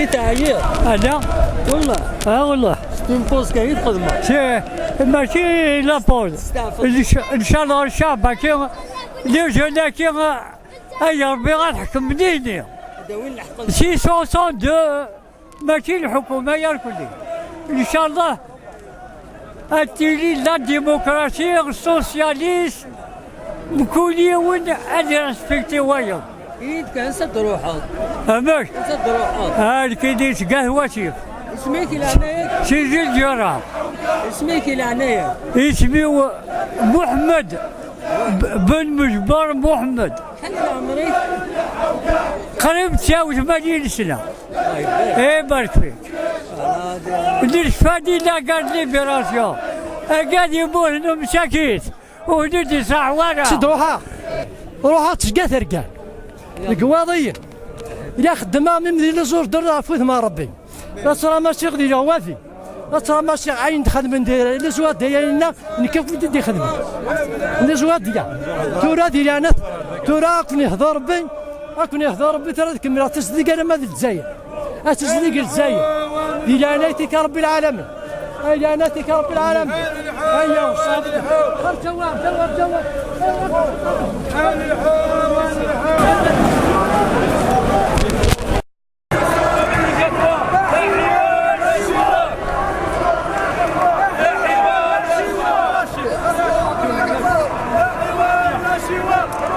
تعيير أنا والله. والله تنبوز كاين خدمه. ماشي لابوز إن شاء الله الشعب كي لكن أي ربي غنحكم منين وين الحق؟ سي 62 ماشي الحكومة يا الكلي إن شاء الله التيلي لا ديمقراطية السوسياليست مكوني وين أنا ريسبكتي وياهم إيد كان سد روحك. أماش سد روحك. هاد كيديش قهوتي اسميك العناية. سيدي الجرام اسميك العناية. اسمي محمد بن مجبر محمد شحال عمرك؟ قريب 89 سنة. طيب. ايه بارك فيك. ندير فادي لا قال ليبراسيون قاعد يبوه انه مساكين وندير صح ورا سد روحها تشقى ثرقان القواضية إلا خدمها من ذي الزور درها فوث ما ربي لا ترى ماشي غادي وافي لا ترى ماشي عين تخدم ندير الزواد ديالنا نكيف بدي خدمة الزواد ديال تورا ديالنا تورا كون يهضر ربي كون يهضر ربي ترى تكمل تصدق انا ما الجزائر تصدق الجزائر ديالناتك رب العالمين ديالناتك رب العالمين ايوا خرج جواب